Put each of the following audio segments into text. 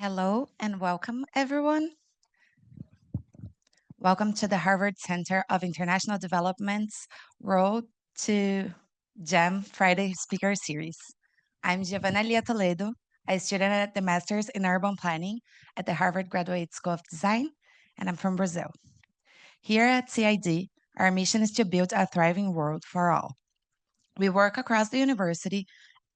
Hello and welcome, everyone. Welcome to the Harvard Center of International Development's Road to GEM Friday Speaker Series. I'm Giovanna Lia Toledo, a student at the Master's in Urban Planning at the Harvard Graduate School of Design, and I'm from Brazil. Here at CID, our mission is to build a thriving world for all. We work across the university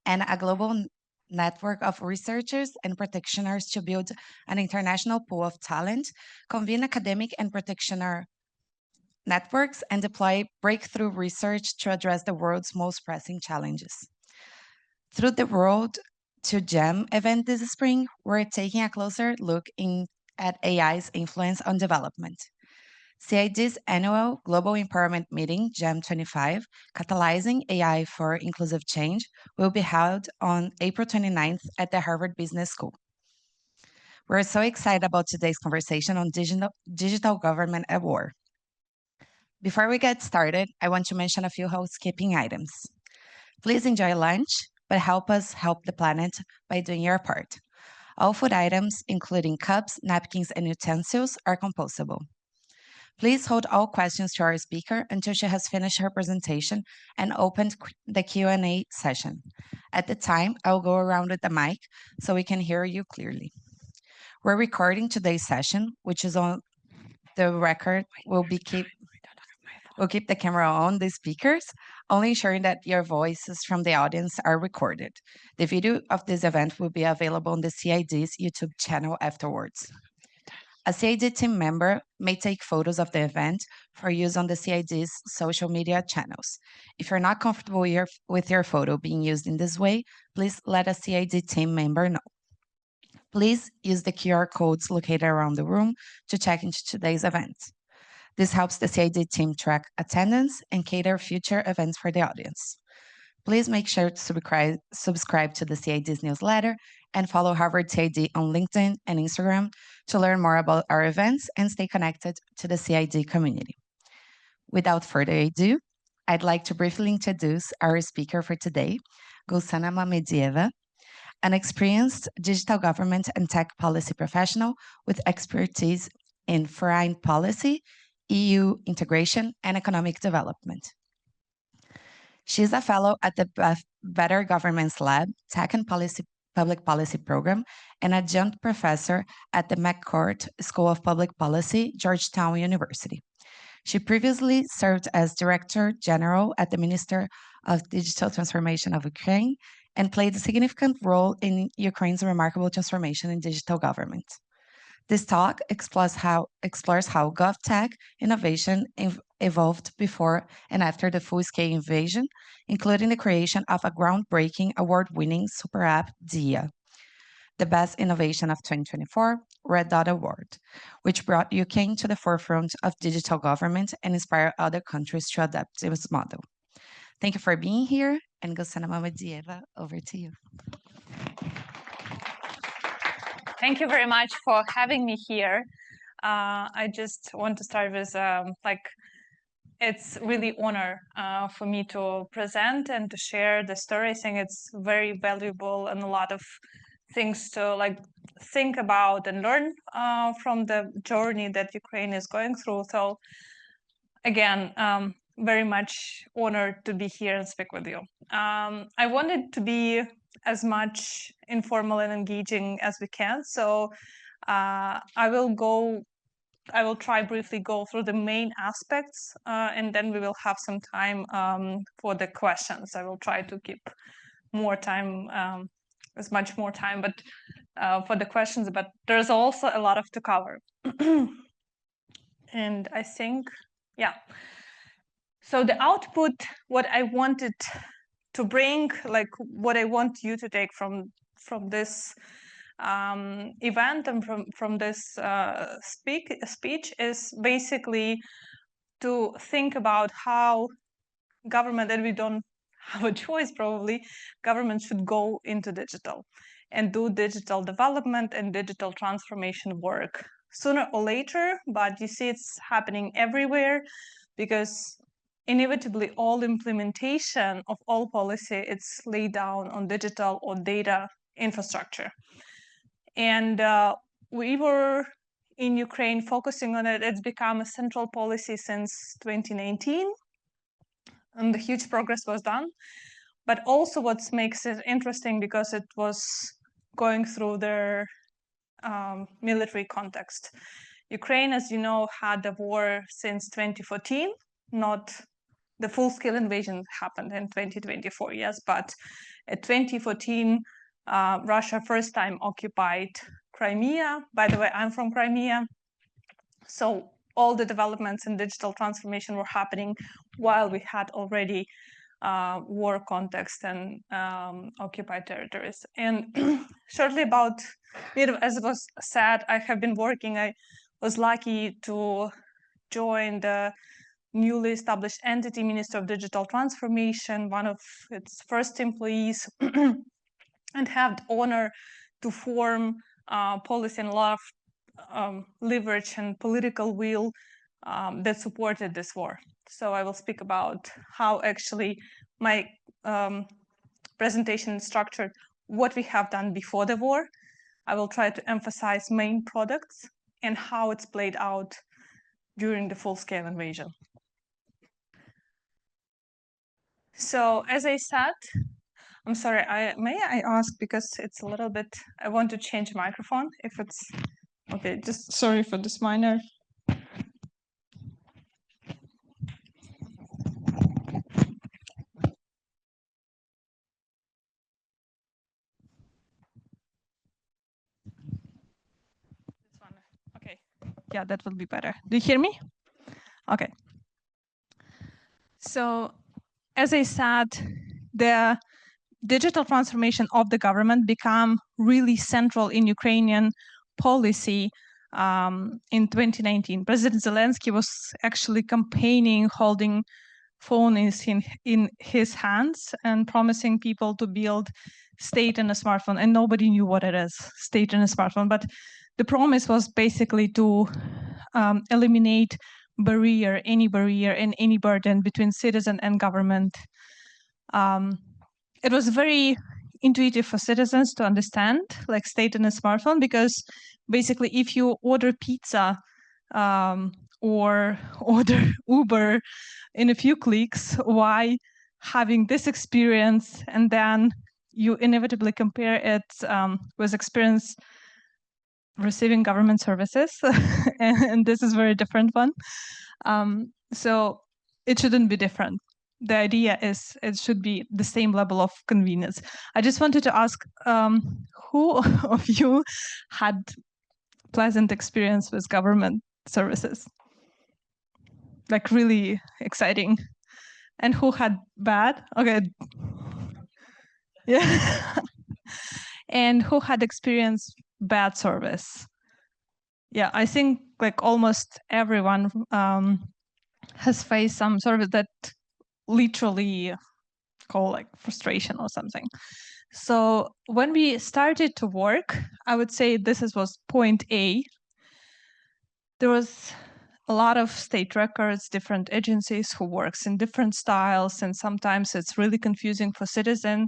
and a global network of researchers and practitioners to build an international pool of talent, convene academic and practitioner networks, and deploy breakthrough research to address the world's most pressing challenges. Through the World to GEM event this spring, we're taking a closer look at AI's influence on development. CID's annual Global Empowerment Meeting, GEM 25, Catalyzing AI for Inclusive Change, will be held on April 29th at the Harvard Business School. We're so excited about today's conversation on digital government at war. Before we get started, I want to mention a few housekeeping items. Please enjoy lunch, but help us help the planet by doing your part. All food items, including cups, napkins, and utensils, are compostable. Please hold all questions to our speaker until she has finished her presentation and opened the Q&A session. At the time, I'll go around with the mic so we can hear you clearly. We're recording today's session, which is on the record. We'll keep the camera on the speakers, only ensuring that your voices from the audience are recorded. The video of this event will be available on the CID's YouTube channel afterwards. A CID team member may take photos of the event for use on the CID's social media channels. If you're not comfortable with your photo being used in this way, please let a CID team member know. Please use the QR codes located around the room to check into today's event. This helps the CID team track attendance and cater future events for the audience. Please make sure to subscribe to the CID's newsletter and follow Harvard CID on LinkedIn and Instagram to learn more about our events and stay connected to the CID community. Without further ado, I'd like to briefly introduce our speaker for today, Gulsanna Mamediieva, an experienced digital government and tech policy professional with expertise in foreign policy, EU integration, and economic development. She's a fellow at the Better Governance Lab, Tech and Public Policy Program, and adjunct professor at the McCourt School of Public Policy, Georgetown University. She previously served as Director General at the Minister of Digital Transformation of Ukraine and played a significant role in Ukraine's remarkable transformation in digital government. This talk explores how GovTech innovation evolved before and after the full-scale invasion, including the creation of a groundbreaking, award-winning super app, Diia, the best innovation of 2024 Red Dot Award, which brought Ukraine to the forefront of digital government and inspired other countries to adapt this model. Thank you for being here, and Gulsanna Mamediieva, over to you. Thank you very much for having me here. I just want to start with it's really honor for me to present and to share the story. I think it's very valuable and a lot of things to think about and learn from the journey that Ukraine is going through. So again, very much honored to be here and speak with you. I wanted to be as much informal and engaging as we can. So I will try briefly go through the main aspects, and then we will have some time for the questions. I will try to keep more time, as much more time, but for the questions. But there's also a lot of to cover, and I think, yeah. So the output, what I wanted to bring, like what I want you to take from this event and from this speech is basically to think about how government, and we don't have a choice probably, government should go into digital and do digital development and digital transformation work sooner or later. But you see it's happening everywhere because inevitably all implementation of all policy, it's laid down on digital or data infrastructure. And we were in Ukraine focusing on it. It's become a central policy since 2019, and the huge progress was done. But also what makes it interesting, because it was going through their military context. Ukraine, as you know, had a war since 2014, not the full-scale invasion happened in 2024, yes, but in 2014, Russia first time occupied Crimea. By the way, I'm from Crimea. So all the developments in digital transformation were happening while we had already war context and occupied territories. And shortly about, as it was said, I have been working, I was lucky to join the newly established entity, Minister of Digital Transformation, one of its first employees, and have the honor to form policy and a lot of leverage and political will that supported this war. So I will speak about how actually my presentation is structured, what we have done before the war. I will try to emphasize main products and how it's played out during the full-scale invasion. So as I said, I'm sorry, may I ask, because it's a little bit, I want to change microphone if it's okay, just sorry for this minor. This one, okay. Yeah, that will be better. Do you hear me? Okay. So as I said, the digital transformation of the government became really central in Ukrainian policy in 2019. President Zelensky was actually campaigning, holding phones in his hands and promising people to build state in a smartphone. And nobody knew what it is, state in a smartphone. But the promise was basically to eliminate any barrier and any burden between citizen and government. It was very intuitive for citizens to understand, like state in a smartphone, because basically if you order pizza or order Uber in a few clicks, why having this experience and then you inevitably compare it with experience receiving government services, and this is a very different one. So it shouldn't be different. The idea is it should be the same level of convenience. I just wanted to ask, who of you had pleasant experience with government services? Like really exciting. And who had bad? Okay. Yeah. And who had experienced bad service? Yeah, I think like almost everyone has faced some service that literally call like frustration or something. So when we started to work, I would say this was point A. There was a lot of state records, different agencies who works in different styles, and sometimes it's really confusing for citizen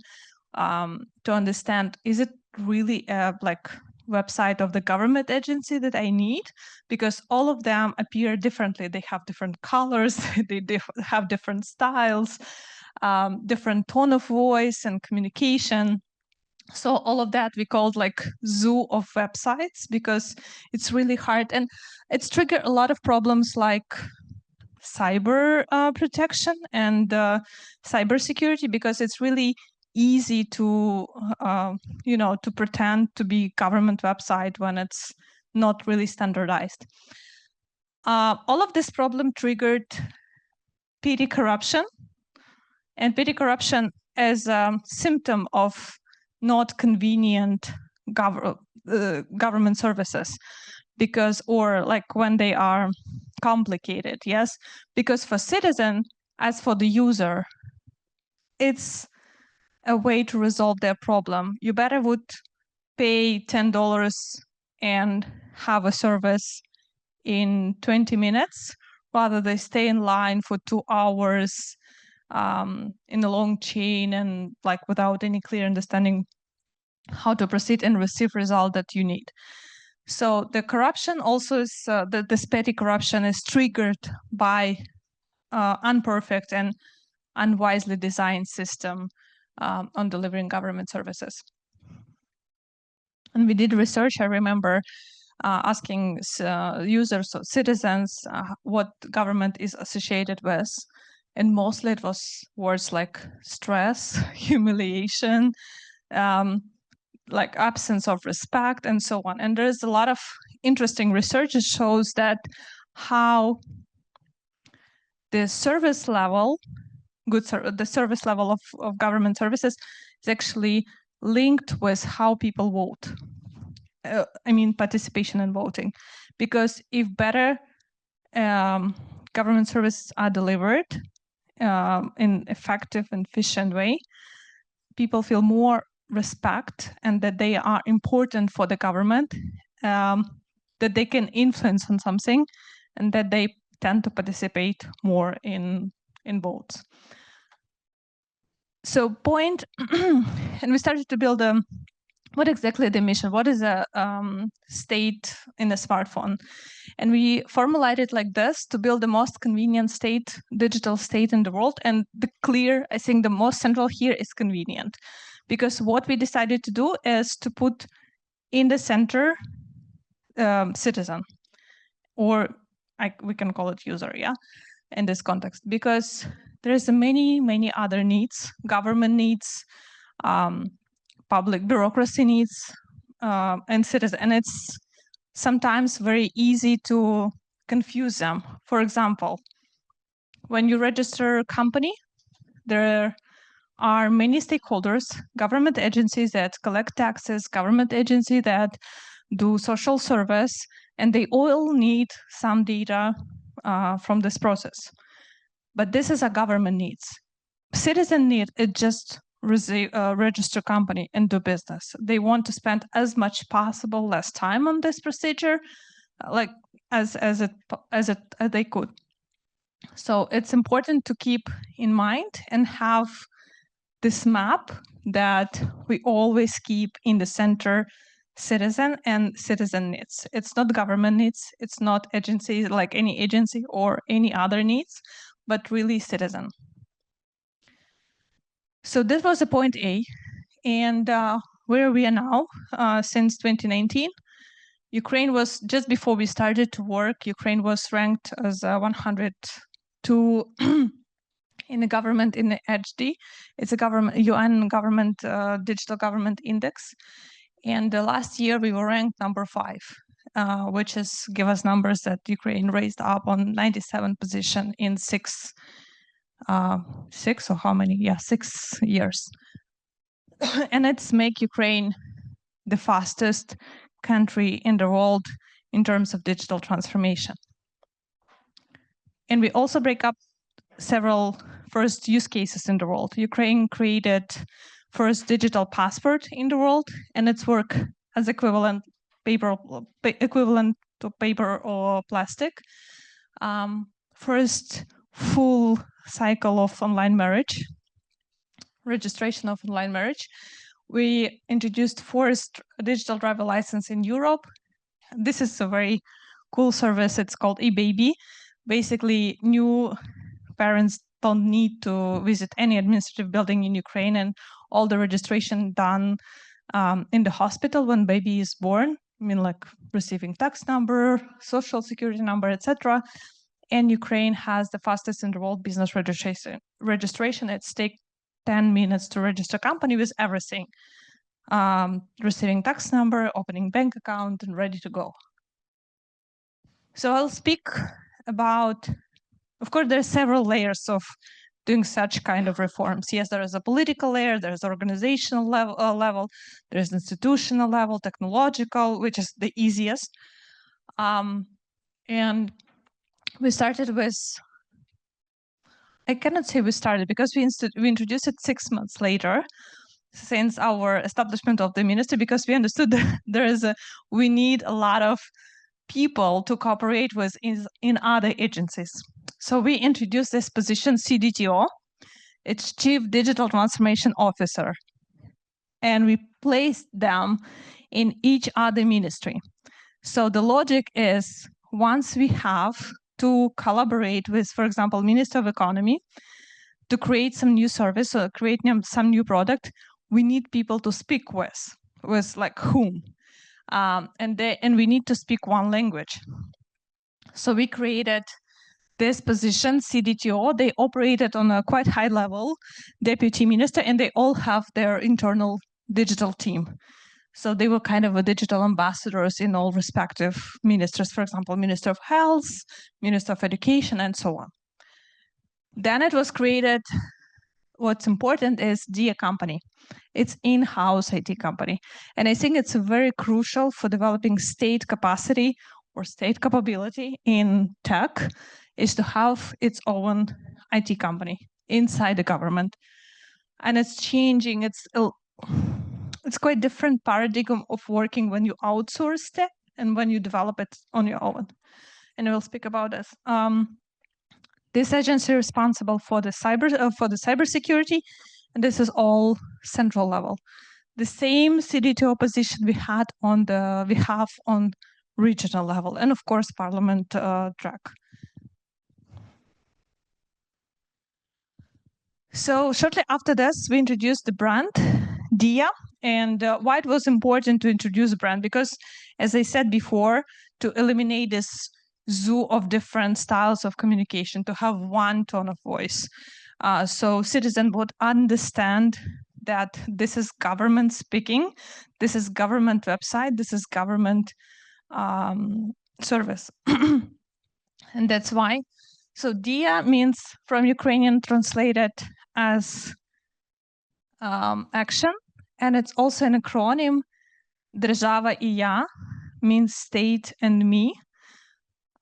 to understand, is it really a like website of the government agency that I need? Because all of them appear differently. They have different colors, they have different styles, different tone of voice and communication. So all of that we called like zoo of websites, because it's really hard, and it's triggered a lot of problems like cyber protection and cyber security, because it's really easy to to pretend to be government website when it's not really standardized. All of this problem triggered petty corruption, and petty corruption as a symptom of not convenient government services, because, or like when they are complicated, yes, because for citizen, as for the user, it's a way to resolve their problem. You better would pay $10 and have a service in 20 minutes, rather they stay in line for 2 hours in a long chain and like without any clear understanding how to proceed and receive result that you need. So the corruption also is, this petty corruption is triggered by unperfect and unwisely designed system on delivering government services. And we did research, I remember asking users or citizens what government is associated with. And mostly it was words like stress, humiliation, like absence of respect, and so on. And there's a lot of interesting research that shows that how the service level, the service level of government services is actually linked with how people vote. I mean, participation in voting. Because if better government services are delivered in effective and efficient way, people feel more respect and that they are important for the government, that they can influence on something, and that they tend to participate more in votes. So point, and we started to build what exactly the mission, what is a state in a smartphone? And we formulated it like this: to build the most convenient state, digital state in the world. And I think the most central here is convenient. Because what we decided to do is to put in the center citizen, or we can call it user, yeah, in this context. Because there's many other needs, government needs, public bureaucracy needs, and citizen, and it's sometimes very easy to confuse them. For example, when you register a company, there are many stakeholders, government agencies that collect taxes, government agencies that do social service, and they all need some data from this process. But this is a government needs. Citizen need is just register company and do business. They want to spend as much possible less time on this procedure, like as they could. So it's important to keep in mind and have this map that we always keep in the center citizen and citizen needs. It's not government needs, it's not agency like any agency or any other needs, but really citizen. So this was the point A. And where we are now, since 2019, Ukraine was, just before we started to work, Ukraine was ranked as 102 in the government in the HD. It's a government, UN government, digital government index. And last year we were ranked number 5, which is give us numbers that Ukraine raised up on 97th position in 6 or how many? Yeah, 6 years. And it's make Ukraine the fastest country in the world in terms of digital transformation. And we also break up several first use cases in the world. Ukraine created first digital passport in the world, and its work as equivalent to paper or plastic. First full cycle of online marriage, registration of online marriage. We introduced first digital driver license in Europe. This is a very cool service. It's called eBaby. Basically, new parents don't need to visit any administrative building in Ukraine, and all the registration done in the hospital when baby is born. I mean, like receiving tax number, social security number, etc. And Ukraine has the fastest in the world business registration. It takes 10 minutes to register a company with everything. Receiving tax number, opening bank account, and ready to go. So I'll speak about, of course, there are several layers of doing such kind of reforms. Yes, there is a political layer, there's organizational level, there's institutional level, technological, which is the easiest. And we started with, I cannot say we started because we introduced it 6 months later since our establishment of the ministry, because we understood that we need a lot of people to cooperate with in other agencies. So we introduced this position, CDTO. It's Chief Digital Transformation Officer. and we placed them in each other ministry. So the logic is, once we have to collaborate with, for example, Minister of Economy to create some new service or create some new product, we need people to speak with like whom, and we need to speak one language. So we created this position, CDTO. They operated on a quite high level, deputy minister, and they all have their internal digital team. So they were kind of a digital ambassadors in all respective ministers, for example, Minister of Health, Minister of Education, and so on. Then it was created, what's important is Diia company. It's in-house IT company. And I think it's very crucial for developing state capacity or state capability in tech is to have its own IT company inside the government. And it's changing, it's quite different paradigm of working when you outsource tech and when you develop it on your own. And I will speak about this. This agency is responsible for the cybersecurity, and this is all central level. The same CDTO position we have on regional level, and of course parliament track. So shortly after this, we introduced the brand Diia, and why it was important to introduce the brand, because as I said before, to eliminate this zoo of different styles of communication, to have one tone of voice. So citizens would understand that this is government speaking, this is government website, this is government service. And that's why. So Diia means from Ukrainian translated as action, and it's also an acronym. Держава і я means state and me.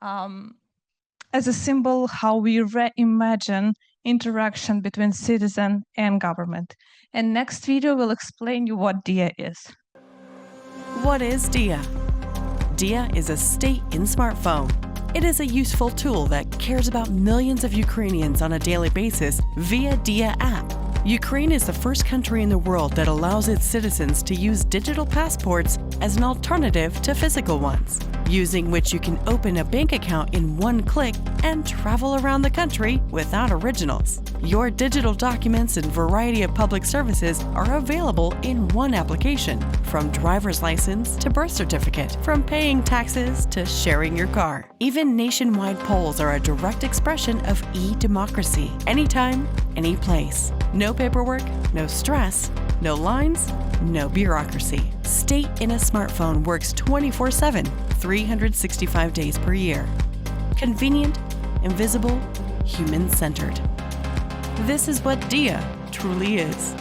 As a symbol how we reimagine interaction between citizen and government. And next video will explain you what Diia is. What is Diia? Diia is a state in smartphone. It is a useful tool that cares about millions of Ukrainians on a daily basis via Diia app. Ukraine is the first country in the world that allows its citizens to use digital passports as an alternative to physical ones, using which you can open a bank account in one click and travel around the country without originals. Your digital documents and variety of public services are available in one application, from driver's license to birth certificate, from paying taxes to sharing your car. Even nationwide polls are a direct expression of e-democracy, anytime, any place. No paperwork, no stress, no lines, no bureaucracy. State in a smartphone works 24/7, 365 days per year. Convenient, invisible, human-centered. This is what Diia truly is.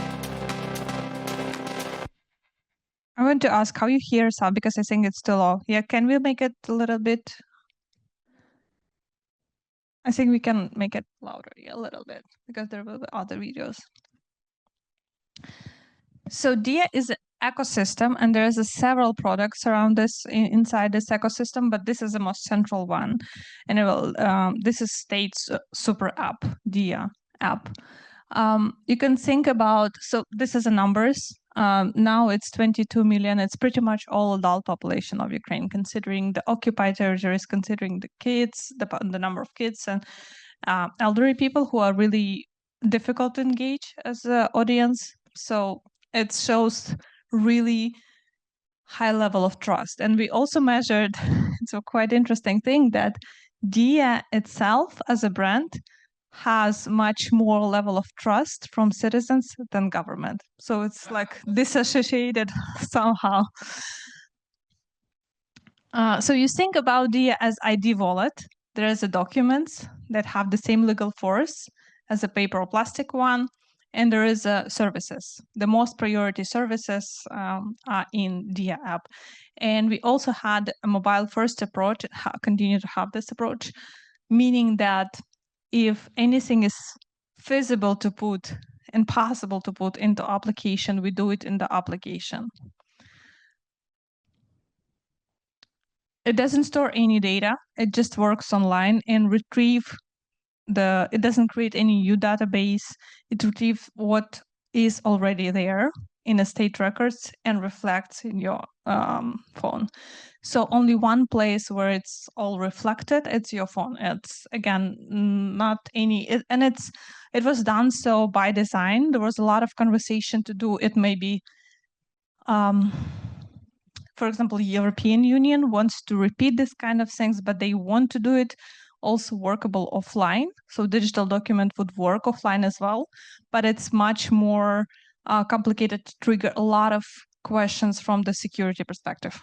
I want to ask how you hear sound, because I think it's too low. Yeah, can we make it a little bit? I think we can make it louder, a little bit, because there will be other videos. So Diia is an ecosystem, and there's several products around this inside this ecosystem, but this is the most central one. And it will, this is state's super app, Diia app. You can think about, so this is the numbers. Now it's 22 million. It's pretty much all adult population of Ukraine, considering the occupied territories, considering the kids, the number of kids and elderly people who are really difficult to engage as an audience. So it shows really high level of trust. And we also measured, it's a quite interesting thing, that Diia itself as a brand has much more level of trust from citizens than government. So it's like disassociated somehow. So you think about Diia as ID wallet. There is a documents that have the same legal force as a paper or plastic one. And there is services. The most priority services are in Diia app. And we also had a mobile first approach, continue to have this approach, meaning that if anything is feasible to put and possible to put into application, we do it in the application. It doesn't store any data. It just works online and retrieve it doesn't create any new database. It retrieves what is already there in a state records and reflects in your phone. So only one place where it's all reflected, it's your phone. It's again not any, it was done so by design. There was a lot of conversation to do it. Maybe, for example, European Union wants to repeat this kind of things, but they want to do it also workable offline. So digital document would work offline as well, but it's much more complicated to trigger a lot of questions from the security perspective.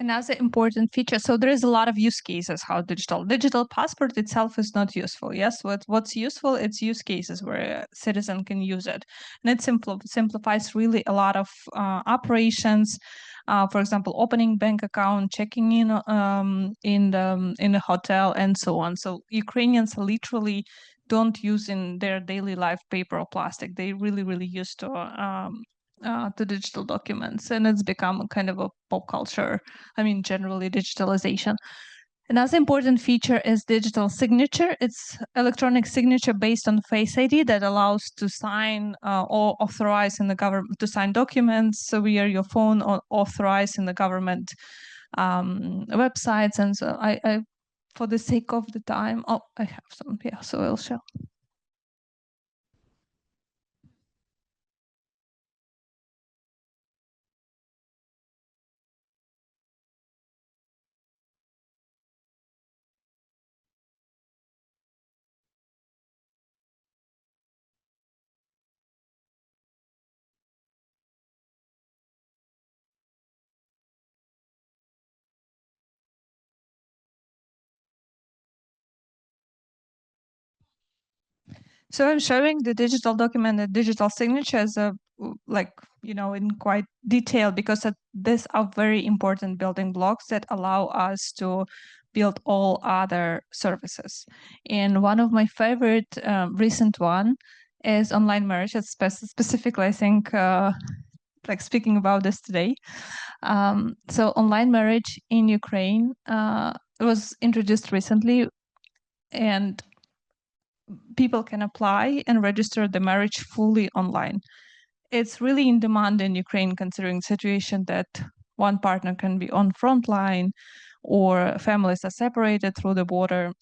Another important feature, so there is a lot of use cases how digital passport itself is not useful. Yes, what's useful, it's use cases where a citizen can use it, and it simplifies really a lot of operations. For example, opening bank account, checking in the hotel, and so on. So Ukrainians literally don't use in their daily life paper or plastic. They really used to digital documents, and it's become a kind of a pop culture. I mean, generally digitalization. Another important feature is digital signature. It's electronic signature based on Face ID that allows to sign or authorize in the government to sign documents via your phone or authorize in the government websites. And so I for the sake of the time, I have some, yeah, so I'll show. So I'm showing the digital document and digital signature as a, like, in quite detail, because these are very important building blocks that allow us to build all other services. And one of my favorite recent one is online marriage. It's specifically, I think, like speaking about this today. So online marriage in Ukraine was introduced recently, and people can apply and register the marriage fully online. It's really in demand in Ukraine, considering the situation that one partner can be on front line or families are separated through the border.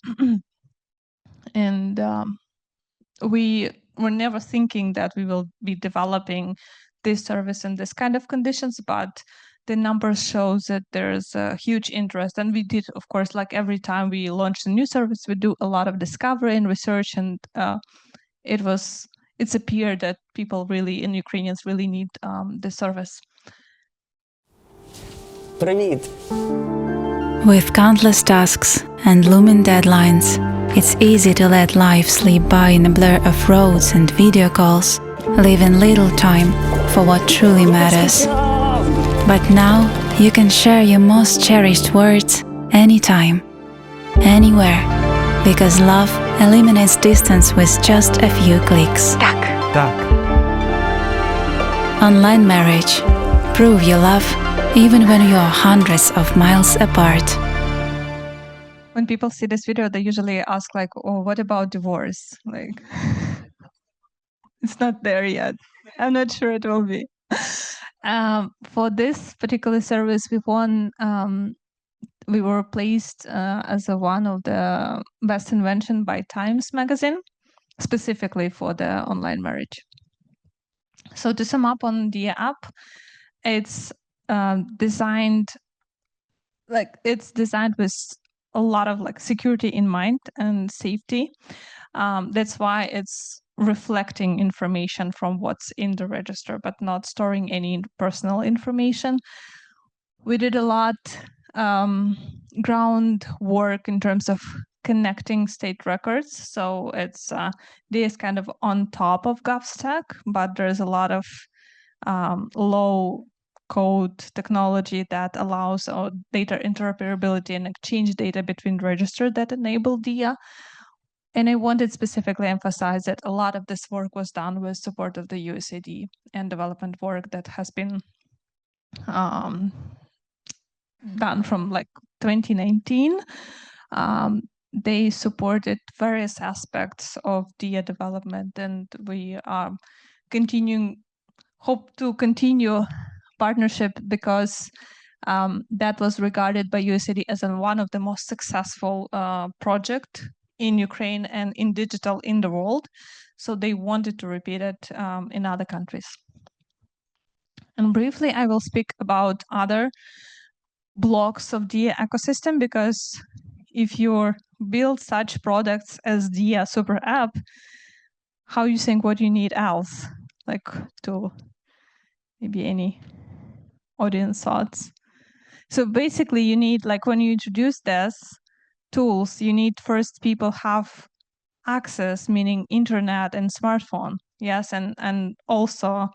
And we were never thinking that we will be developing this service in this kind of conditions, but the numbers shows that there's a huge interest. And we did, of course, like every time we launch a new service, we do a lot of discovery and research, and it's appeared that people really, and Ukrainians really need the service. Привіт! With countless tasks and looming deadlines, it's easy to let life slip by in a blur of roads and video calls, leaving little time for what truly matters. But now you can share your most cherished words anytime, anywhere, because love eliminates distance with just a few clicks. Так. Online marriage. Prove your love even when you are hundreds of miles apart. When people see this video, they usually ask like, "Oh, what about divorce?" Like, it's not there yet. I'm not sure it will be. For this particular service, we were placed as one of the best invention by Times magazine, specifically for the online marriage. So to sum up on the app, it's designed with a lot of like security in mind and safety. That's why it's reflecting information from what's in the register, but not storing any personal information. We did a lot groundwork in terms of connecting state records. So it's Diia is kind of on top of GovStack, but there's a lot of low code technology that allows data interoperability and exchange data between registers that enable Diia. And I wanted specifically emphasize that a lot of this work was done with support of the USAID and development work that has been done from like 2019. They supported various aspects of Diia development, and we are hope to continue partnership because that was regarded by USAID as one of the most successful project in Ukraine and in digital in the world. So they wanted to repeat it in other countries. And briefly, I will speak about other blocks of Diia ecosystem, because if you build such products as Diia super app, how you think what you need else, like to maybe any audience thoughts. So basically you need, like when you introduce this tools, you need first people have access, meaning internet and smartphone, yes, and also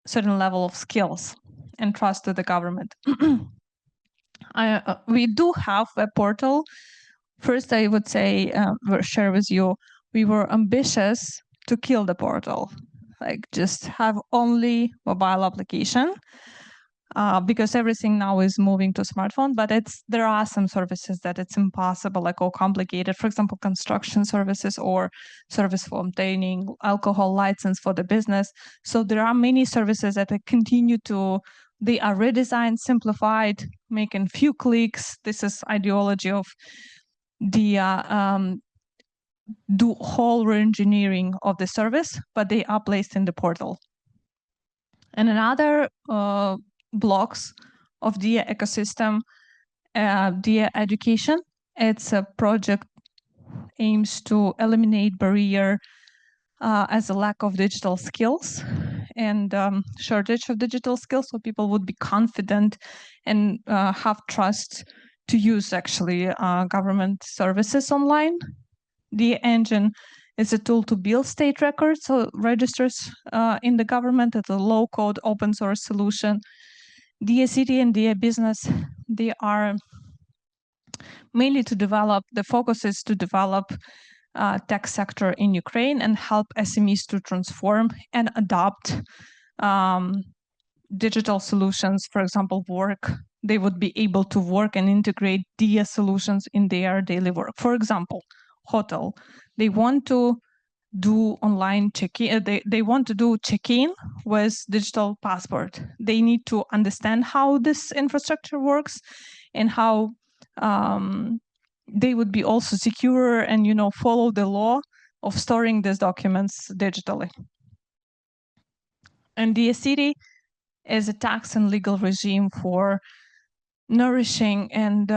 certain level of skills and trust to the government. We do have a portal. First, I would say, share with you, we were ambitious to kill the portal, like just have only mobile application, because everything now is moving to smartphone, but there are some services that it's impossible, like all complicated, for example, construction services or service for obtaining alcohol license for the business. So there are many services that they are redesigned, simplified, making few clicks. This is ideology of the do whole re-engineering of the service, but they are placed in the portal. And another blocks of Diia ecosystem, Diia education. It's a project aims to eliminate barrier as a lack of digital skills and shortage of digital skills, so people would be confident and have trust to use actually government services online. The engine is a tool to build state records, so registers in the government. It's a low-code open source solution. Diia City and Diia Business, they are mainly the focus is to develop tech sector in Ukraine and help SMEs to transform and adopt digital solutions. For example, they would be able to work and integrate Diia solutions in their daily work. For example, hotel, they want to do online check-in, they want to do check-in with digital passport. They need to understand how this infrastructure works and how they would be also secure and follow the law of storing these documents digitally. And Diia City is a tax and legal regime for nourishing and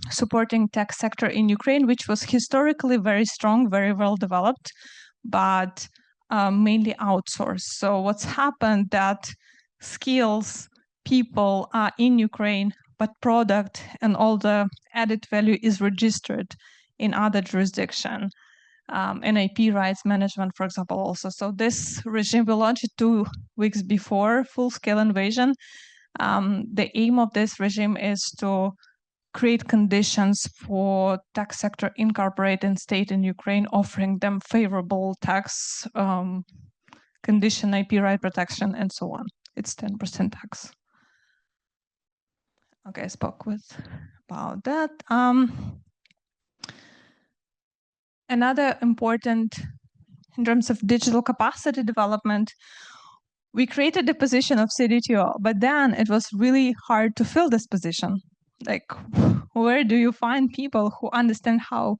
supporting tech sector in Ukraine, which was historically very strong, very well developed, but mainly outsourced. So what's happened that skills, people are in Ukraine, but product and all the added value is registered in other jurisdiction. And IP rights management, for example, also. So this regime we launched 2 weeks before full-scale invasion. The aim of this regime is to create conditions for tax sector incorporate and state in Ukraine, offering them favorable tax condition, IP right protection, and so on. It's 10% tax. Okay, I spoke about that. Another important, in terms of digital capacity development, we created the position of CDTO, but then it was really hard to fill this position. Like, where do you find people who understand how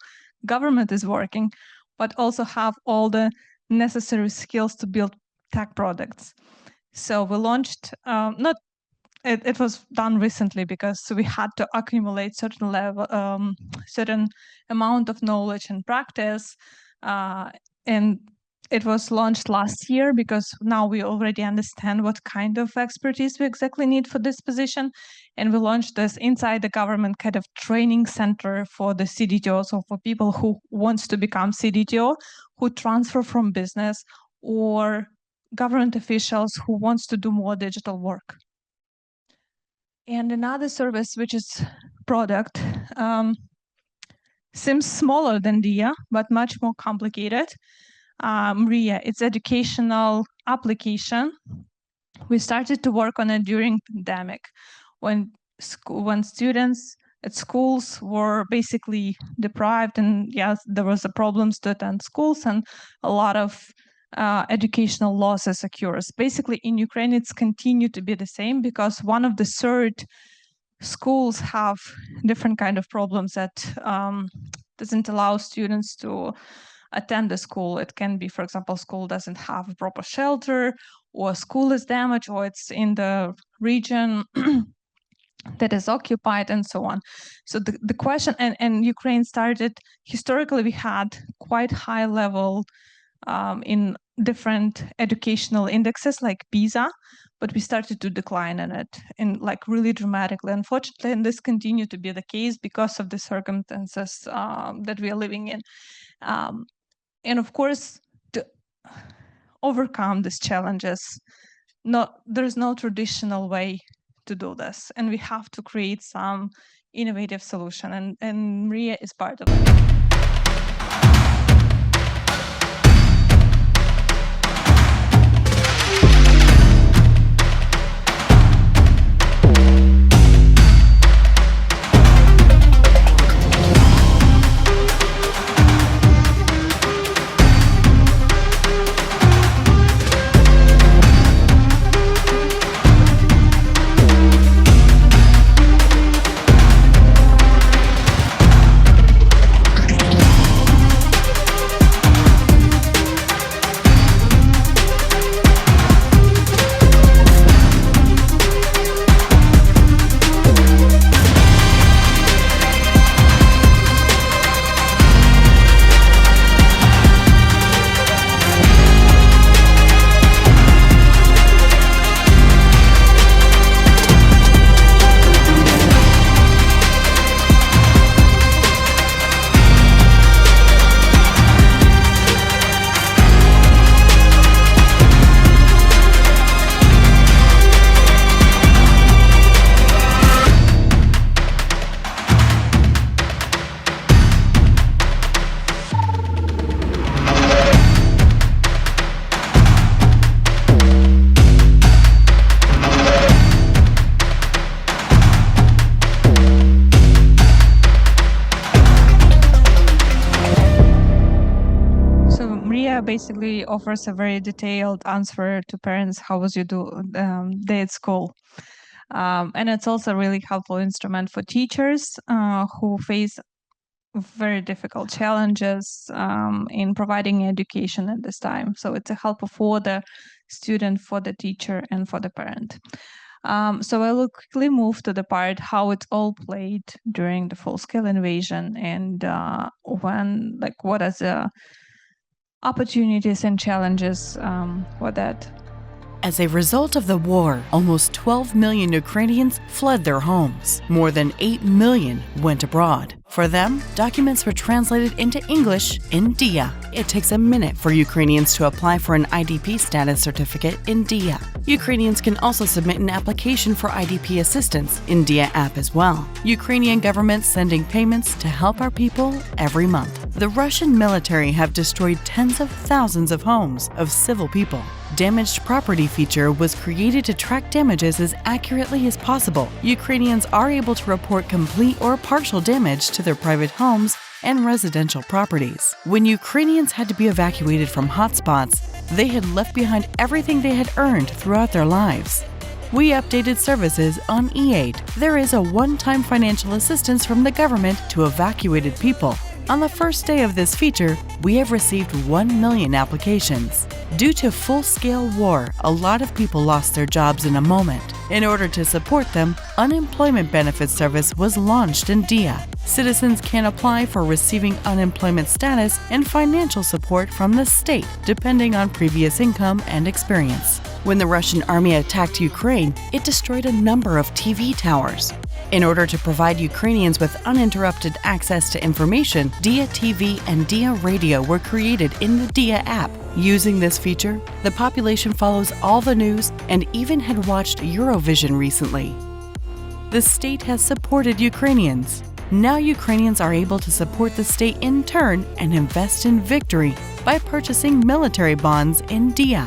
government is working, but also have all the necessary skills to build tech products? So we launched, it was done recently because we had to accumulate certain amount of knowledge and practice, and it was launched last year because now we already understand what kind of expertise we exactly need for this position. And we launched this inside the government kind of training center for the CDTO, so for people who wants to become CDTO, who transfer from business, or government officials who wants to do more digital work. And another service, which is product, seems smaller than Diia, but much more complicated. Maria, it's educational application. We started to work on it during pandemic, when students at schools were basically deprived, and yes, there was a problems to attend schools, and a lot of educational losses occurs. Basically, in Ukraine, it's continued to be the same because one of the third schools have different kind of problems that doesn't allow students to attend the school. It can be, for example, school doesn't have a proper shelter, or school is damaged, or it's in the region that is occupied, and so on. So the question, and Ukraine started, historically we had quite high level in different educational indexes like PISA, but we started to decline in it in like really dramatically, unfortunately, and this continued to be the case because of the circumstances that we are living in. And of course, to overcome these challenges, there's no traditional way to do this, and we have to create some innovative solution, and Maria is part of it. Basically offers a very detailed answer to parents, how was your day at school? And it's also a really helpful instrument for teachers who face very difficult challenges in providing education at this time. So it's a help for the student, for the teacher, and for the parent. So I will quickly move to the part how it all played during the full-scale invasion, and what are the opportunities and challenges for that. As a result of the war, almost 12 million Ukrainians fled their homes. More than 8 million went abroad. For them, documents were translated into English in Diia. It takes a minute for Ukrainians to apply for an IDP status certificate in Diia. Ukrainians can also submit an application for IDP assistance in Diia app as well. Ukrainian government sending payments to help our people every month. The Russian military have destroyed tens of thousands of homes of civil people. Damaged property feature was created to track damages as accurately as possible. Ukrainians are able to report complete or partial damage to their private homes and residential properties. When Ukrainians had to be evacuated from hotspots, they had left behind everything they had earned throughout their lives. We updated services on E8. There is a one-time financial assistance from the government to evacuated people. On the first day of this feature, we have received 1 million applications. Due to full-scale war, a lot of people lost their jobs in a moment. In order to support them, Unemployment Benefit Service was launched in Diia. Citizens can apply for receiving unemployment status and financial support from the state, depending on previous income and experience. When the Russian army attacked Ukraine, it destroyed a number of TV towers. In order to provide Ukrainians with uninterrupted access to information, Diia TV and Diia Radio were created in the Diia app. Using this feature, the population follows all the news and even had watched Eurovision recently. The state has supported Ukrainians. Now Ukrainians are able to support the state in turn and invest in victory by purchasing military bonds in Diia.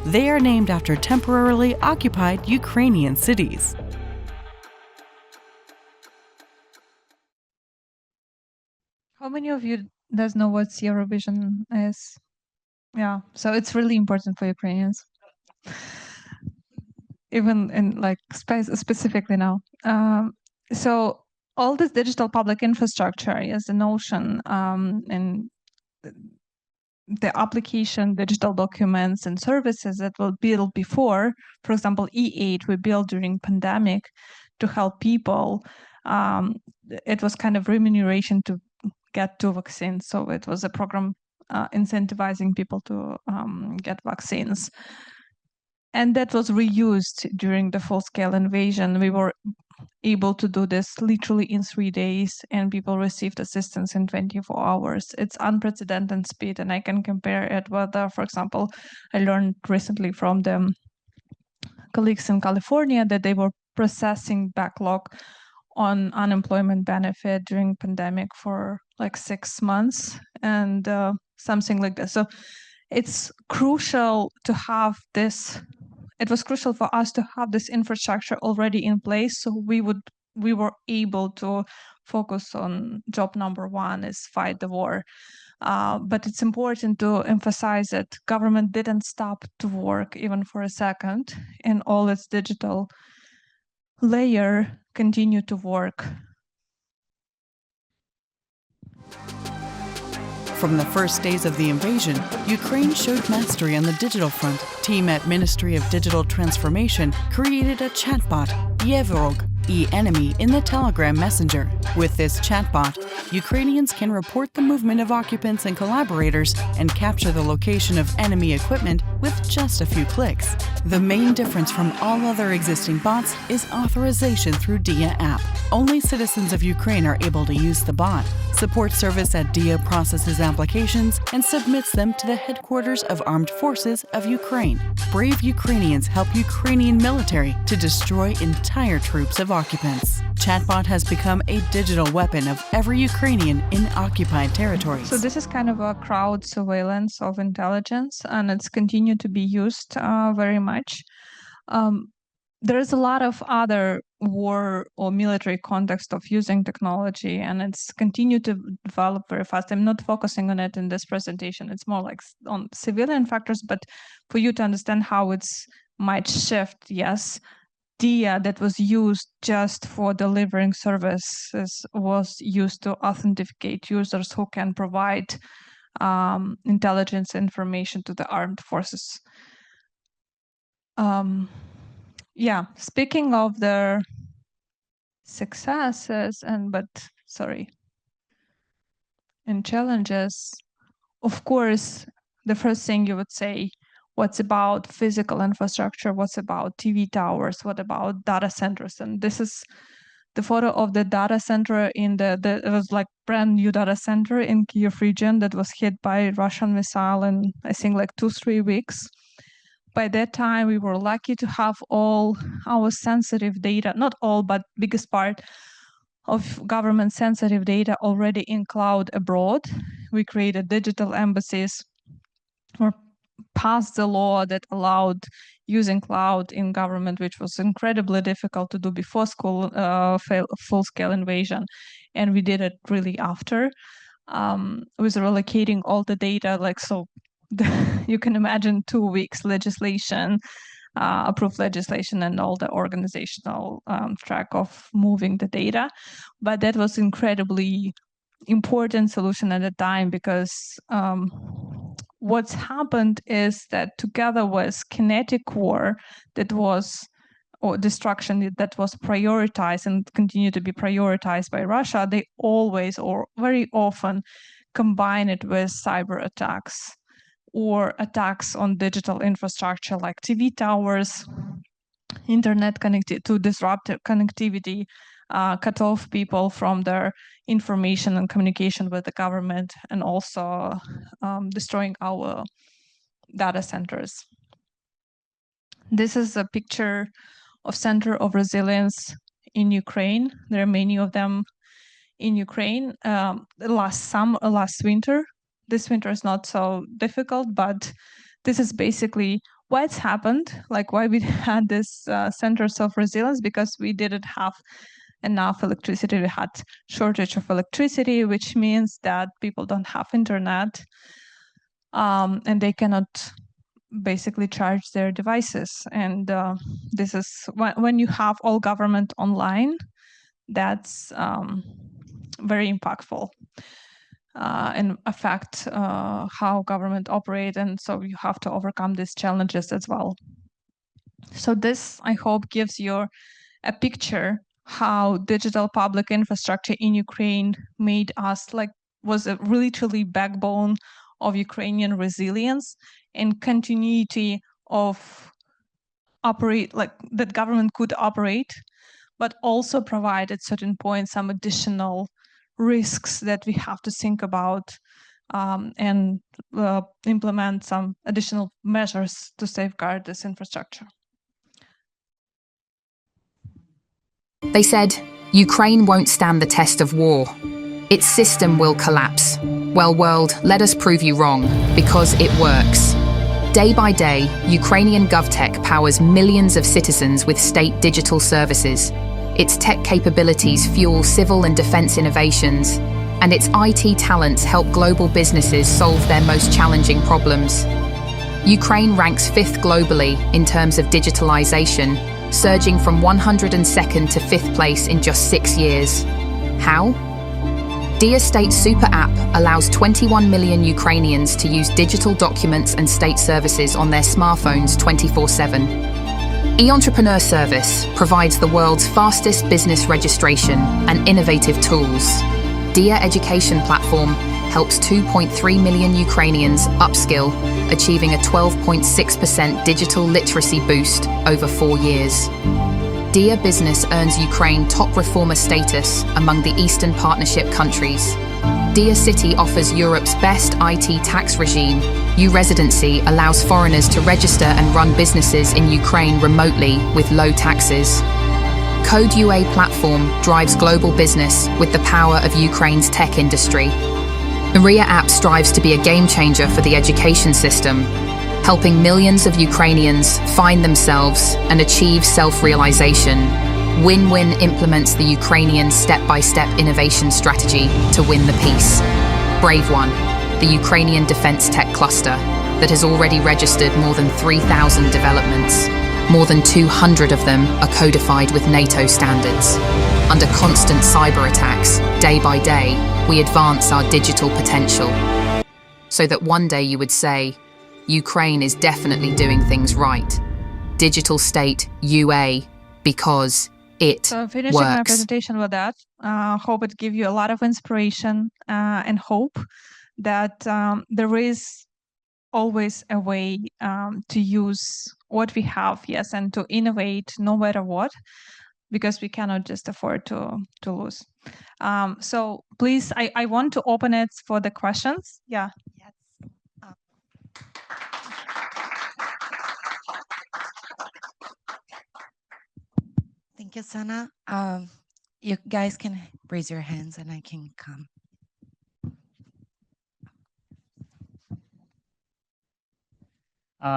They are named after temporarily occupied Ukrainian cities. How many of you does know what Eurovision is? Yeah, so it's really important for Ukrainians, even in like specifically now. So all this digital public infrastructure is the notion, and the application, digital documents and services that were built before. For example, E8 we built during pandemic to help people. It was kind of remuneration to get 2 vaccines. So it was a program incentivizing people to get vaccines. And that was reused during the full-scale invasion. We were able to do this literally in 3 days, and people received assistance in 24 hours. It's unprecedented speed, and I can compare it with, for example, I learned recently from the colleagues in California that they were processing backlog on unemployment benefit during pandemic for like 6 months and something like this. So it's crucial to have this. It was crucial for us to have this infrastructure already in place, so we were able to focus on job number one is fight the war. But it's important to emphasize that government didn't stop to work even for a second, and all its digital layer continued to work. From the first days of the invasion, Ukraine showed mastery on the digital front. Team at Ministry of Digital Transformation created a chatbot, Yevrog, e-enemy, in the Telegram Messenger. With this chatbot, Ukrainians can report the movement of occupants and collaborators and capture the location of enemy equipment with just a few clicks. The main difference from all other existing bots is authorization through Diia app. Only citizens of Ukraine are able to use the bot. Support service at Diia processes applications and submits them to the headquarters of Armed Forces of Ukraine. Brave Ukrainians help Ukrainian military to destroy entire troops of occupants. Chatbot has become a digital weapon of every Ukrainian in occupied territories. So this is kind of a crowd surveillance of intelligence, and it's continued to be used very much. There is a lot of other war or military context of using technology, and it's continued to develop very fast. I'm not focusing on it in this presentation. It's more like on civilian factors, but for you to understand how it's might shift, yes, Diia that was used just for delivering services was used to authenticate users who can provide intelligence information to the armed forces. Yeah, speaking of their successes and challenges, of course, the first thing you would say, what's about physical infrastructure, what's about TV towers, what about data centers? And this is the photo of the data center it was like brand new data center in Kyiv region that was hit by Russian missile in, I think, like 2-3 weeks. By that time, we were lucky to have all our sensitive data, not all, but biggest part of government sensitive data already in cloud abroad. We created digital embassies or passed the law that allowed using cloud in government, which was incredibly difficult to do before full-scale invasion. And we did it really after, with relocating all the data, like so. You can imagine 2 weeks legislation, approved legislation, and all the organizational track of moving the data. But that was incredibly important solution at the time, because what's happened is that together with kinetic war that was or destruction that was prioritized and continue to be prioritized by Russia, they always or very often combine it with cyber attacks or attacks on digital infrastructure like TV towers, internet connectivity to disrupt connectivity, cut off people from their information and communication with the government, and also destroying our data centers. This is a picture of Center of Resilience in Ukraine. There are many of them in Ukraine. Last winter. This winter is not so difficult, but this is basically why it's happened, like why we had this centers of resilience, because we didn't have enough electricity. We had shortage of electricity, which means that people don't have internet, and they cannot basically charge their devices. And this is when you have all government online, that's very impactful and affect how government operate. And so you have to overcome these challenges as well. So this, I hope, gives you a picture how digital public infrastructure in Ukraine made us, was a really truly backbone of Ukrainian resilience and continuity of operate, that government could operate, but also provide at certain points some additional risks that we have to think about and implement some additional measures to safeguard this infrastructure. They said, Ukraine won't stand the test of war. Its system will collapse. Well, world, let us prove you wrong, because it works. Day by day, Ukrainian GovTech powers millions of citizens with state digital services. Its tech capabilities fuel civil and defense innovations, and its IT talents help global businesses solve their most challenging problems. Ukraine ranks 5th globally in terms of digitalization, surging from 102nd to 5th place in just 6 years. How? Diia State Super App allows 21 million Ukrainians to use digital documents and state services on their smartphones 24/7. E-Entrepreneur Service provides the world's fastest business registration and innovative tools. Diia Education Platform helps 2.3 million Ukrainians upskill, achieving a 12.6% digital literacy boost over 4 years. Diia Business earns Ukraine top reformer status among the Eastern Partnership countries. Diia City offers Europe's best IT tax regime. U-Residency allows foreigners to register and run businesses in Ukraine remotely with low taxes. Code UA platform drives global business with the power of Ukraine's tech industry. Maria app strives to be a game changer for the education system, helping millions of Ukrainians find themselves and achieve self-realization. Win-Win implements the Ukrainian step-by-step innovation strategy to win the peace. Brave One, the Ukrainian defense tech cluster that has already registered more than 3,000 developments. More than 200 of them are codified with NATO standards. Under constant cyber attacks, day by day, we advance our digital potential. So that one day you would say, Ukraine is definitely doing things right. Digital State UA, because it So finishing my works. presentation with that, hope it give you a lot of inspiration and hope that there is always a way to use what we have, yes, and to innovate no matter what, because we cannot just afford to lose. So please, I want to open it for the questions. Yeah. Yes. Thank you, Sana. You guys can raise your hands and I can come.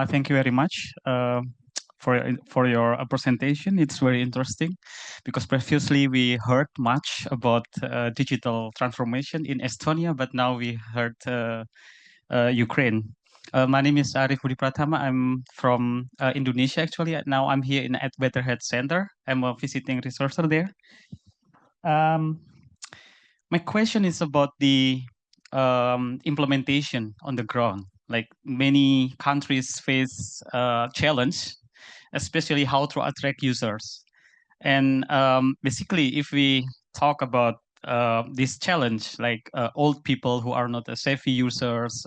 Thank you very much for your presentation. It's very interesting because previously we heard much about digital transformation in Estonia, but now we heard Ukraine. My name is Arif Budi Pratama. I'm from Indonesia, actually. Now I'm here at Betterhead Center. I'm a visiting resourcer there. My question is about the implementation on the ground. Like many countries face challenge especially how to attract users. And basically, if we talk about this challenge, like old people who are not savvy users,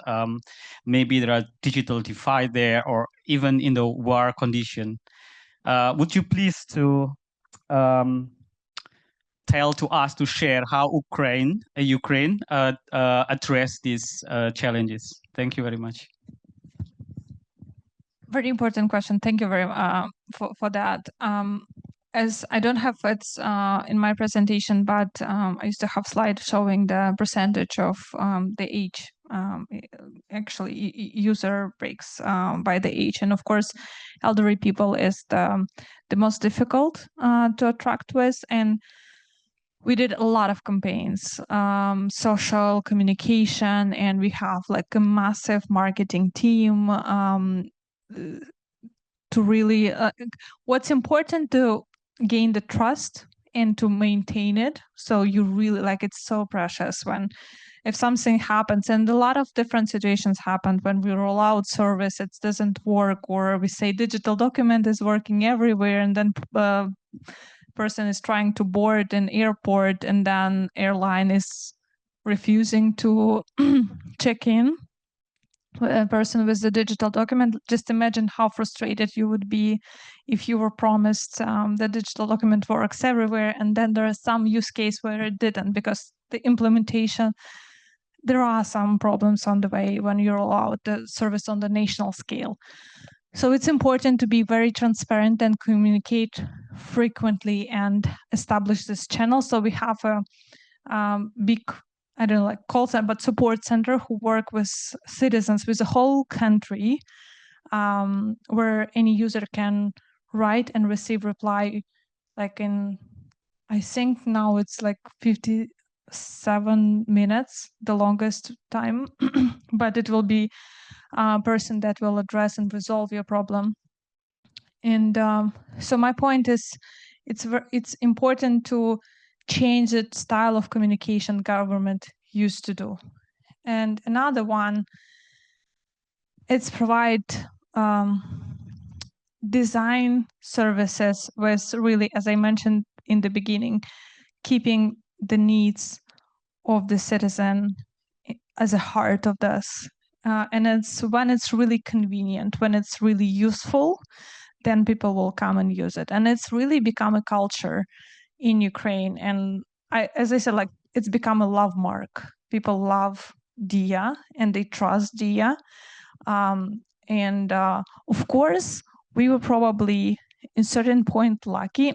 maybe there are digital divide there, or even in the war condition. Would you please to um, tell to us to share how Ukraine address these challenges? Thank you very much. Very important question. Thank you very for that. As I don't have it in my presentation, but I used to have slide showing the percentage of the age. Actually, user breaks by the age, and of course, elderly people is the most difficult to attract with. And we did a lot of campaigns, social communication, and we have like a massive marketing team. To really what's important to gain the trust and to maintain it, so you really like, it's so precious when if something happens, and a lot of different situations happen when we roll out service, it doesn't work, or we say digital document is working everywhere, and then person is trying to board an airport and then airline is refusing to check in a person with the digital document. Just imagine how frustrated you would be if you were promised the digital document works everywhere, and then there is some use case where it didn't, because the implementation, there are some problems on the way when you roll out the service on the national scale. So it's important to be very transparent and communicate frequently and establish this channel. So we have a big, I don't know, like call center, but support center who work with citizens with the whole country, where any user can write and receive reply, like in, I think now it's like 57 minutes, the longest time, but it will be a person that will address and resolve your problem. And so my point is, it's important to change the style of communication government used to do. And another one, it's provide design services with really, as I mentioned in the beginning, keeping the needs of the citizen as a heart of this. And it's when it's really convenient, when it's really useful, then people will come and use it. And it's really become a culture in Ukraine. And as I said, like, it's become a love mark. People love Diia and they trust Diia. And of course, we were probably in certain point lucky.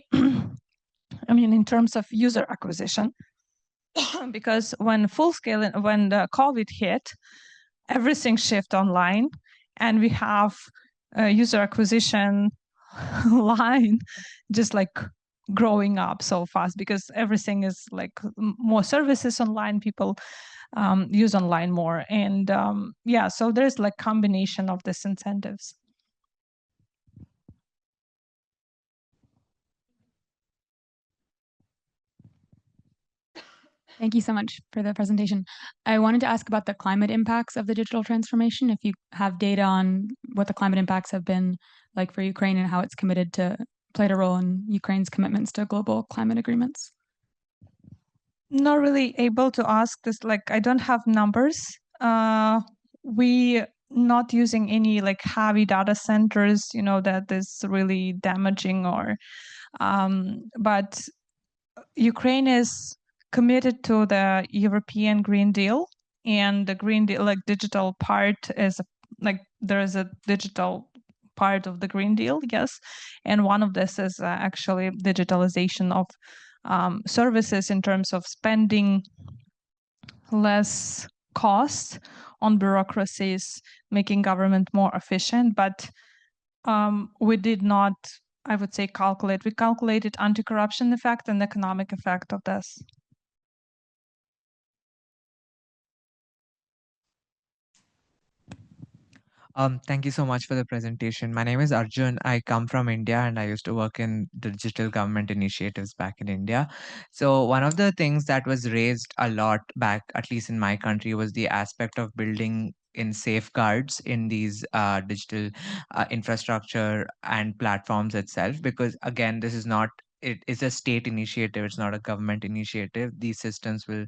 I mean, in terms of user acquisition, because when full scale, when the COVID hit, everything shift online, and we have user acquisition line just like growing up so fast, because everything is like more services online, people use online more, and yeah, so there's like combination of these incentives. Thank you so much for the presentation. I wanted to ask about the climate impacts of the digital transformation, if you have data on what the climate impacts have been like for Ukraine and how it's played a role in Ukraine's commitments to global climate agreements. Not really able to ask this, like I don't have numbers. We not using any like heavy data centers, you know, that is really damaging, or but Ukraine is committed to the European Green Deal, and the Green Deal, like digital part is like, there is a digital part of the Green Deal, yes, and one of this is actually digitalization of services in terms of spending less cost on bureaucracies, making government more efficient. But we did not, I would say, calculate. We calculated anti-corruption effect and economic effect of this. Thank you so much for the presentation. My name is Arjun. I come from India and I used to work in the digital government initiatives back in India. So one of the things that was raised a lot back, at least in my country, was the aspect of building in safeguards in these digital infrastructure and platforms itself, because again, this is not, it is a state initiative, it's not a government initiative. These systems will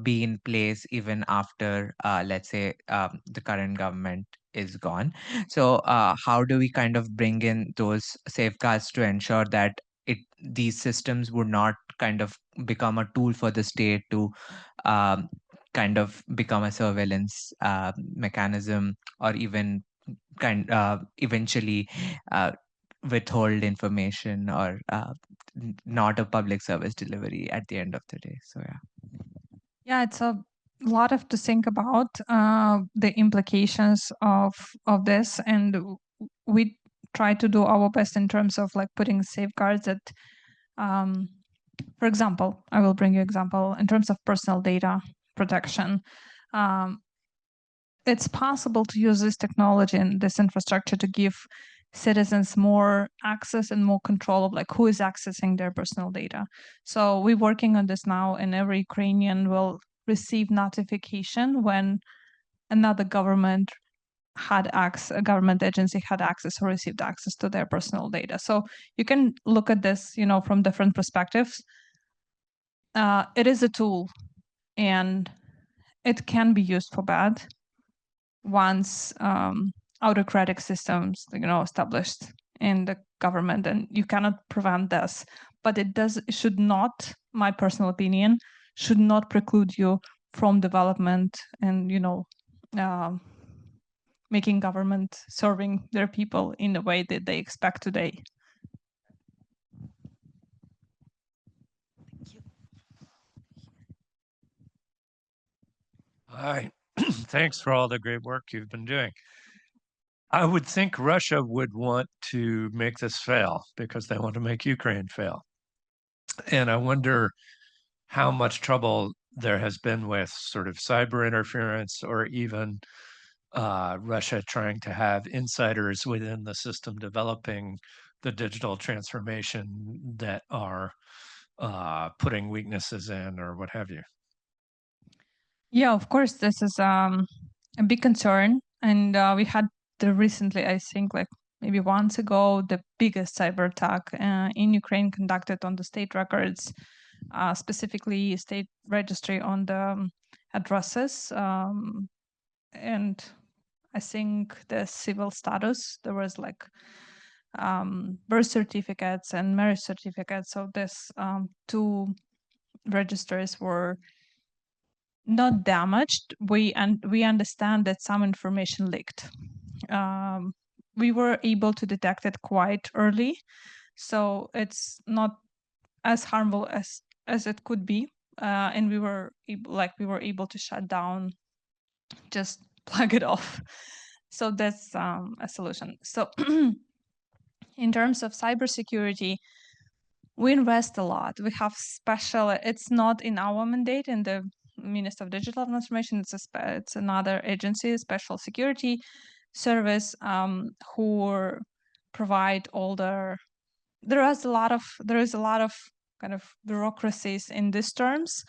be in place even after, let's say, the current government is gone. So how do we kind of bring in those safeguards to ensure that these systems would not kind of become a tool for the state to um, kind of become a surveillance mechanism, or even eventually uh, withhold information, or not a public service delivery at the end of the day. So yeah. Yeah, it's a lot of to think about the implications of this, and we try to do our best in terms of like putting safeguards that, for example, I will bring you example in terms of personal data protection. It's possible to use this technology and this infrastructure to give citizens more access and more control of like who is accessing their personal data. So we're working on this now, and every Ukrainian will receive notification when another government a government agency had access or received access to their personal data. So you can look at this, from different perspectives. It is a tool, and it can be used for bad once autocratic systems, established in the government, and you cannot prevent this. But it should not, my personal opinion, should not preclude you from development and making government serving their people in the way that they expect today. Hi, thanks for all the great work you've been doing. I would think Russia would want to make this fail because they want to make Ukraine fail. And I wonder how much trouble there has been with sort of cyber interference, or even Russia trying to have insiders within the system developing the digital transformation that are putting weaknesses in, or what have you. Yeah, of course, this is a big concern. And we had recently, I think, like maybe once ago, the biggest cyber attack in Ukraine conducted on the state records, specifically state registry on the addresses. And I think the civil status, there was like birth certificates and marriage certificates. So this two registers were not damaged. We understand that some information leaked. We were able to detect it quite early, so it's not as harmful as it could be. And we were able to shut down, just plug it off. So that's a solution. So in terms of cybersecurity, we invest a lot. We have special, it's not in our mandate in the Minister of Digital Transformation, it's another agency, special security service, who provide all there is a lot of kind of bureaucracies in these terms,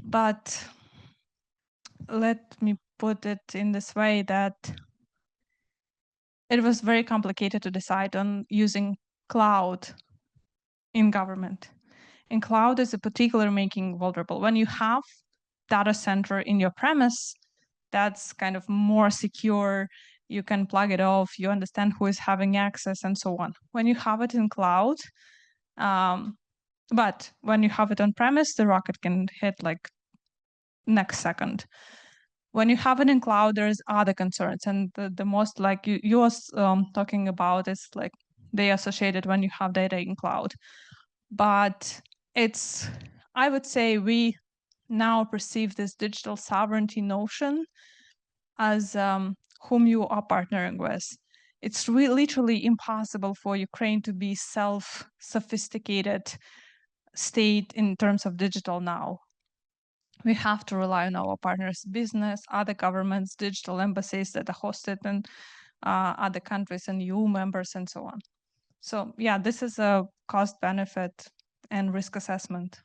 but let me put it in this way that it was very complicated to decide on using cloud in government. And cloud is a particular making vulnerable. When you have data center in your premise, that's kind of more secure. You can plug it off, you understand who is having access and so on. When you have it in cloud, but when you have it on premise, the rocket can hit like next second. When you have it in cloud, there's other concerns. And the most like you was talking about is like they associated when you have data in cloud. But I would say we now perceive this digital sovereignty notion as whom you are partnering with. It's literally impossible for Ukraine to be self-sophisticated state in terms of digital now. We have to rely on our partners, business, other governments, digital embassies that are hosted in other countries and EU members and so on. So yeah, this is a cost benefit and risk assessment.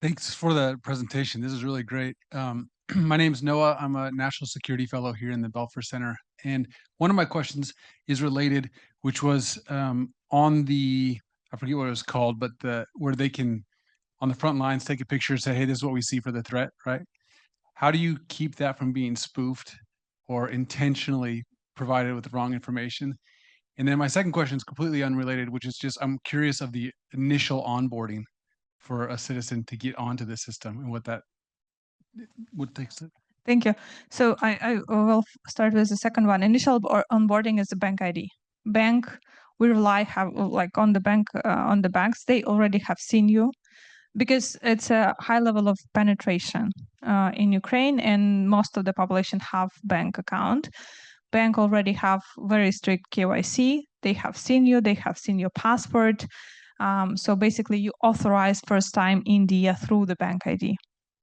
Thanks for the presentation. This is really great. My name is Noah. I'm a national security fellow here in the Belfer Center. And one of my questions is related, which was on the, I forget what it was called, but where they can, on the front lines, take a picture and say, hey, this is what we see for the threat, right? How do you keep that from being spoofed or intentionally provided with the wrong information? And then my second question is completely unrelated, which is just, I'm curious of the initial onboarding for a citizen to get onto the system and what that would take. Thank you. So I will start with the second one. Initial onboarding is the bank ID. Bank, we rely on the banks. They already have seen you because it's a high level of penetration in Ukraine, and most of the population have bank account. Bank already have very strict KYC. They have seen you. They have seen your passport. So basically, you authorize first time in Diia through the bank ID.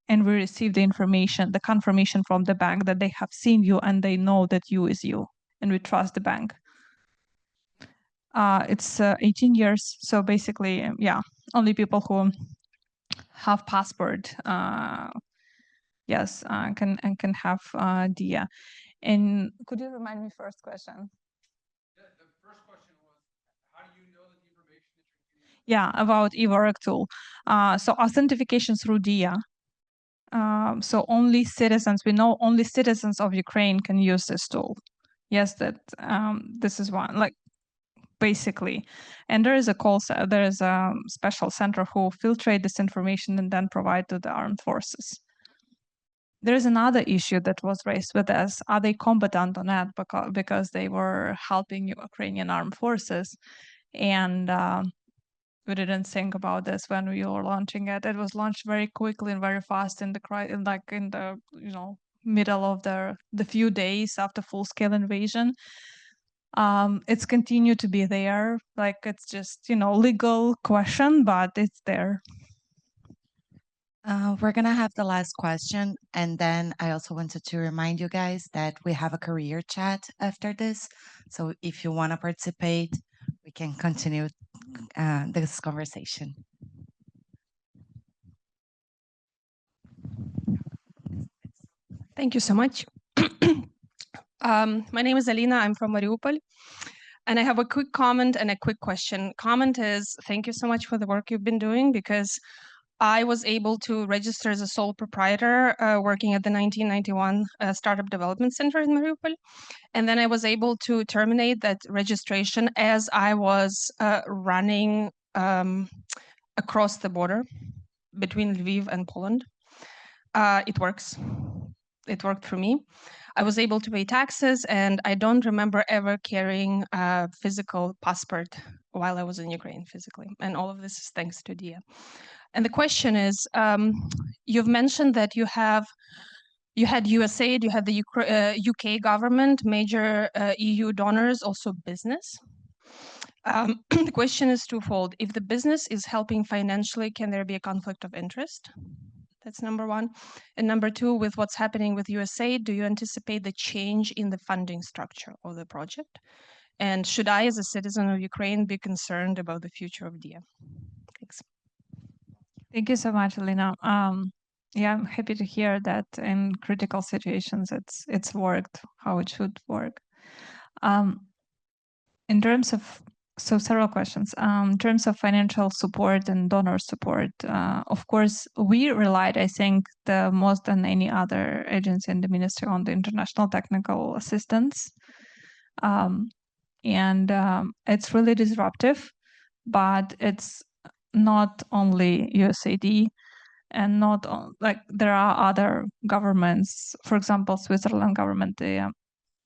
And we receive the information, the confirmation from the bank that they have seen you and they know that you is you, and we trust the bank. It's 18 years, so basically, yeah, only people who have passport, yes, can have Diia. And could you remind me first question? The first question was, how do you know that the information that you're getting? Yeah, about eWork tool. So authentication through Diia. So only citizens, we know only citizens of Ukraine can use this tool. Yes, that this is one, like basically. And there is there is a special center who filtrate this information and then provide to the armed forces. There is another issue that was raised with us. Are they competent on that because they were helping Ukrainian armed forces? And we didn't think about this when we were launching it. It was launched very quickly and very fast in the middle of the few days after full-scale invasion. It's continued to be there. Like it's just legal question, but it's there. We're gonna have the last question, and then I also wanted to remind you guys that we have a career chat after this. So if you want to participate, we can continue this conversation. Thank you so much. My name is Alina. I'm from Mariupol. And I have a quick comment and a quick question. Comment is, thank you so much for the work you've been doing, because I was able to register as a sole proprietor working at the 1991 Startup Development Center in Mariupol. And then I was able to terminate that registration as I was running across the border between Lviv and Poland. It works. It worked for me. I was able to pay taxes, and I don't remember ever carrying a physical passport while I was in Ukraine physically. And all of this is thanks to Diia. And the question is, you've mentioned that you had USAID, you had the UK government, major EU donors, also business. The question is twofold. If the business is helping financially, can there be a conflict of interest? That's number one. And number two, with what's happening with USAID, do you anticipate the change in the funding structure of the project? And should I, as a citizen of Ukraine, be concerned about the future of Diia? Thanks. Thank you so much, Alina. Yeah, I'm happy to hear that in critical situations it's worked how it should work. In terms of several questions. In terms of financial support and donor support, of course, we relied, I think, the most than any other agency in the ministry on the international technical assistance. It's really disruptive, but it's not only USAID, and not like there are other governments, for example, Switzerland government, the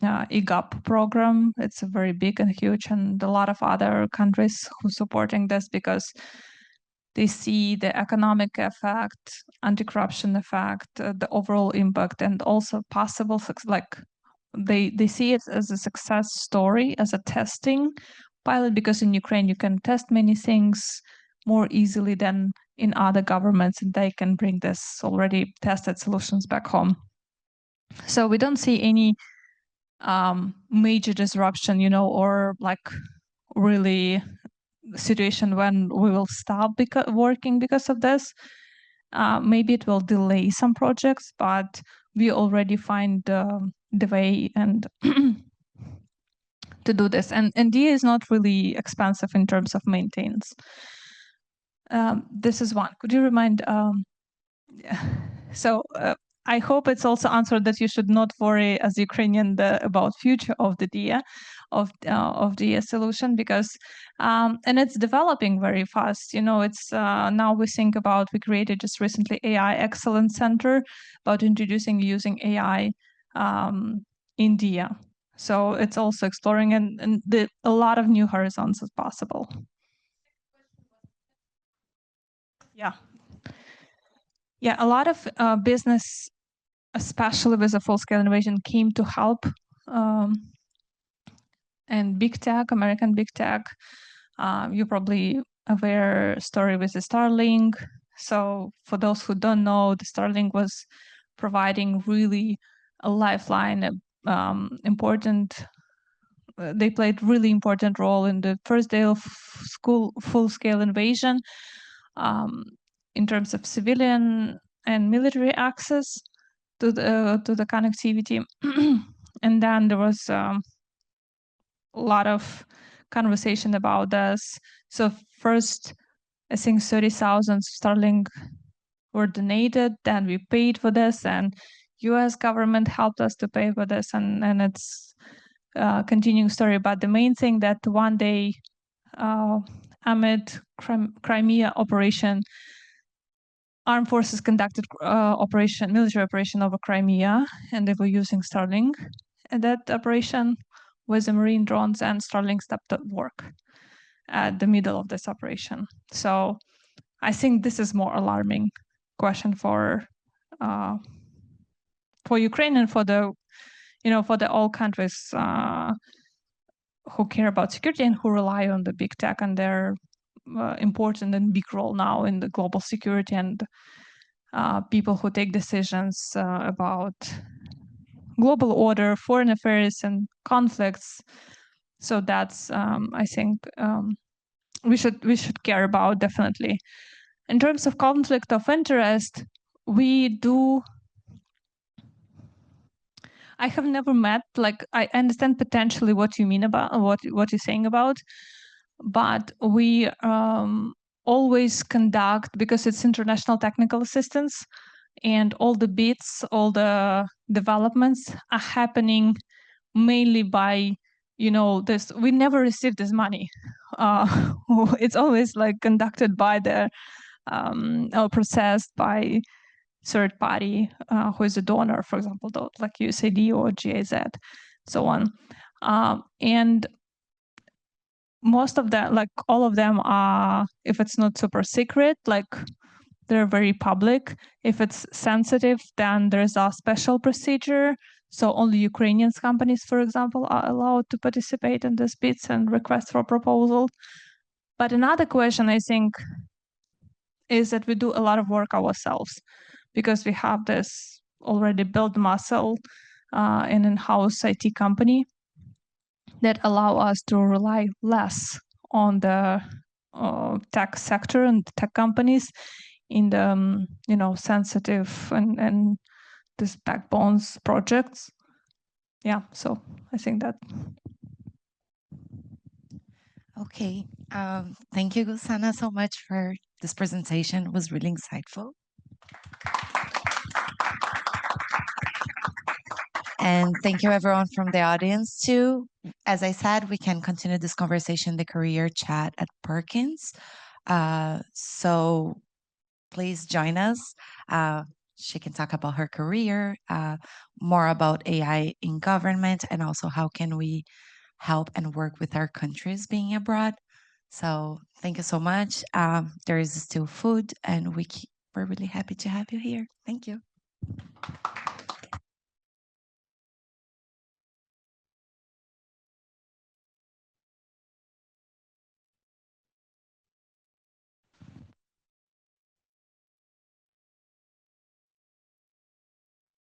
EGOP program. It's a very big and huge, and a lot of other countries who supporting this because they see the economic effect, anti-corruption effect, the overall impact, and also possible they see it as a success story, as a testing pilot, because in Ukraine you can test many things more easily than in other governments, and they can bring this already tested solutions back home. So we don't see any major disruption, or like really situation when we will stop working because of this. maybe it will delay some projects, but we already find the way and to do this. And Diia is not really expensive in terms of maintenance. This is one. Could you remind? So I hope it's also answered that you should not worry as Ukrainian about future of the Diia, of Diia solution, because and it's developing very fast. You know, it's now we think about, we created just recently AI Excellence Center about introducing using AI in Diia. So it's also exploring, and a lot of new horizons is possible. Yeah. Yeah, a lot of business, especially with a full-scale innovation, came to help. And big tech, American big tech, you're probably aware story with the Starlink. So for those who don't know, the Starlink was providing really a lifeline, important. They played really important role in the first day of full-scale invasion, in terms of civilian and military access to the connectivity. And then there was a lot of conversation about this. So first, I think 30,000 Starlink were donated, then we paid for this, and US government helped us to pay for this, and it's a continuing story. But the main thing that one day, amid Crimea operation, armed forces conducted military operation over Crimea, and they were using Starlink. And that operation was the Marine drones, and Starlink stopped at work at the middle of this operation. So I think this is more alarming question for Ukraine and for the, for the all countries who care about security and who rely on the big tech and their important and big role now in the global security, and people who take decisions about global order, foreign affairs, and conflicts. So that's I think we should care about, definitely. In terms of conflict of interest, I have never met, like, I understand potentially what you mean about what you're saying about, but we always conduct, because it's international technical assistance, and all the bits, all the developments are happening mainly by, this. We never receive this money. It's always like conducted by or processed by third party who is a donor, for example, like USAID or GIZ, so on. And most of them, like all of them are, if it's not super secret, like they're very public. If it's sensitive, then there's a special procedure. So only Ukrainian companies, for example, are allowed to participate in these bids and request for proposal. But another question, I think, is that we do a lot of work ourselves, because we have this already built muscle in an in-house IT company that allow us to rely less on the tech sector and tech companies in the sensitive and this backbones projects. Yeah, so I think that. Okay, thank you, Gulsanna, so much for this presentation. It was really insightful. And thank you everyone from the audience too. As I said, we can continue this conversation, the career chat at Perkins. So please join us. She can talk about her career, more about AI in government, and also how can we help and work with our countries being abroad. So thank you so much. There is still food, and we're really happy to have you here. Thank you.